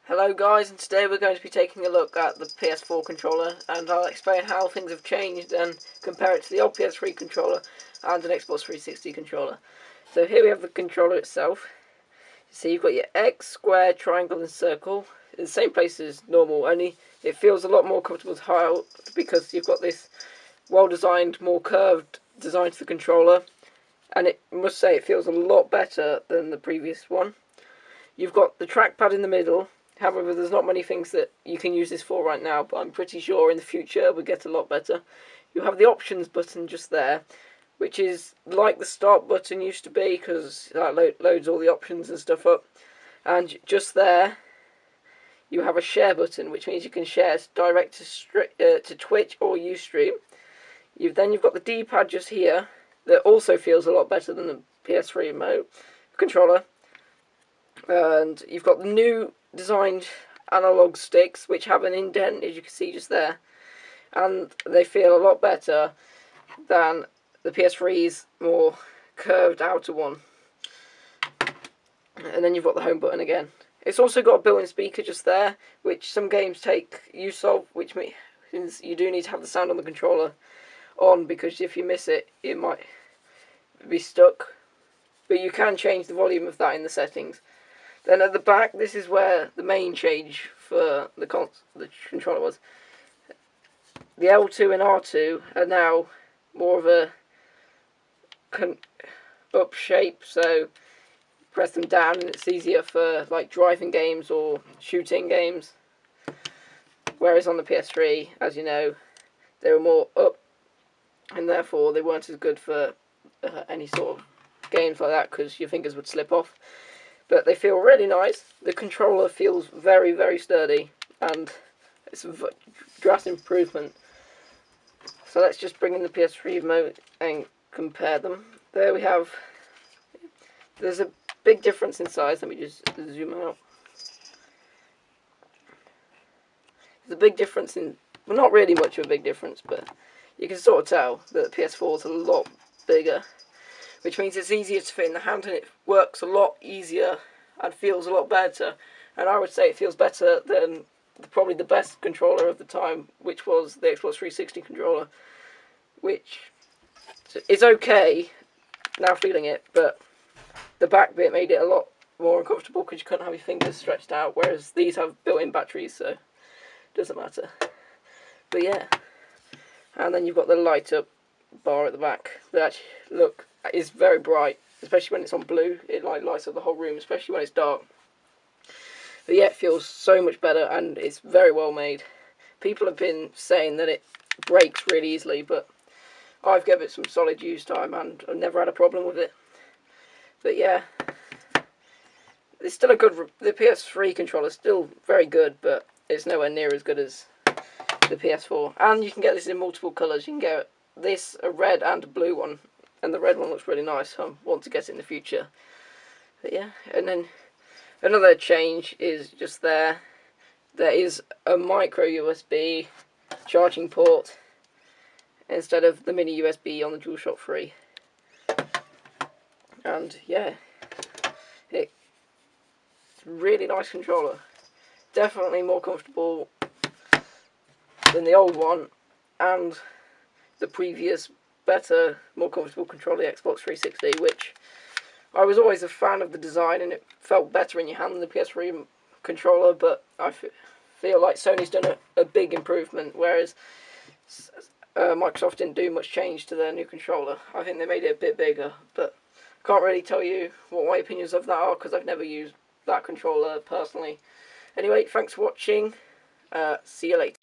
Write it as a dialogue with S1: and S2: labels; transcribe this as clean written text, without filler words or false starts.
S1: Hello guys, and today we're going to be taking a look at the PS4 controller, and I'll explain how things have changed and compare it to the old PS3 controller and an Xbox 360 controller. So here we have the controller itself. So you've got your X, square, triangle and circle in the same place as normal, only it feels a lot more comfortable to hold because you've got this well designed, more curved design to the controller, and I must say it feels a lot better than the previous one. You've got the trackpad in the middle. However, there's not many things that you can use this for right now, but I'm pretty sure in the future we'll get a lot better. You have the options button just there, which is like the start button used to be, because that loads all the options and stuff up. And just there, you have a share button, which means you can share direct to Twitch or Ustream. Then you've got the D-pad just here, that also feels a lot better than the PS3 remote controller. And you've got the new designed analog sticks, which have an indent, as you can see just there, and they feel a lot better than the PS3's more curved outer one. And then you've got the home button again. It's also got a built-in speaker just there, which some games take use of, which means you do need to have the sound on the controller on, because if you miss it, it might be stuck. But you can change the volume of that in the settings. Then at the back, this is where the main change for the controller was. The L2 and R2 are now more of a up shape, so press them down and it's easier for like driving games or shooting games. Whereas on the PS3, as you know, they were more up, and therefore they weren't as good for any sort of games like that, because your fingers would slip off. But they feel really nice. The controller feels very, very sturdy, and it's a drastic improvement. So let's just bring in the PS3 remote and compare them. There we have. There's a big difference in size. Let me just zoom out. There's a big difference in, well, not really much of a big difference, but you can sort of tell that the PS4 is a lot bigger, which means it's easier to fit in the hand, and it works a lot easier and feels a lot better. And I would say it feels better than probably the best controller of the time, which was the Xbox 360 controller, which is okay now feeling it, but the back bit made it a lot more uncomfortable because you couldn't have your fingers stretched out, whereas these have built-in batteries, so it doesn't matter. But yeah, and then you've got the light up bar at the back that is very bright, especially when it's on blue. It like lights up the whole room, especially when it's dark. But yeah, it feels so much better, and it's very well made. People have been saying that it breaks really easily, but I've given it some solid use time and I've never had a problem with it. But yeah, it's still a good. The PS3 controller is still very good, but it's nowhere near as good as the PS4. And you can get this in multiple colours. You can get this, a red and a blue one, and the red one looks really nice. I want to get it in the future. But yeah, and then another change is just there is a micro USB charging port instead of the mini USB on the DualShock 3. And yeah, it's a really nice controller. Definitely more comfortable than the old one, and the previous better, more comfortable controller, the Xbox 360, which I was always a fan of the design, and it felt better in your hand than the PS3 controller, but I feel like Sony's done a big improvement, whereas Microsoft didn't do much change to their new controller. I think they made it a bit bigger, but can't really tell you what my opinions of that are, because I've never used that controller personally. Anyway, thanks for watching. See you later.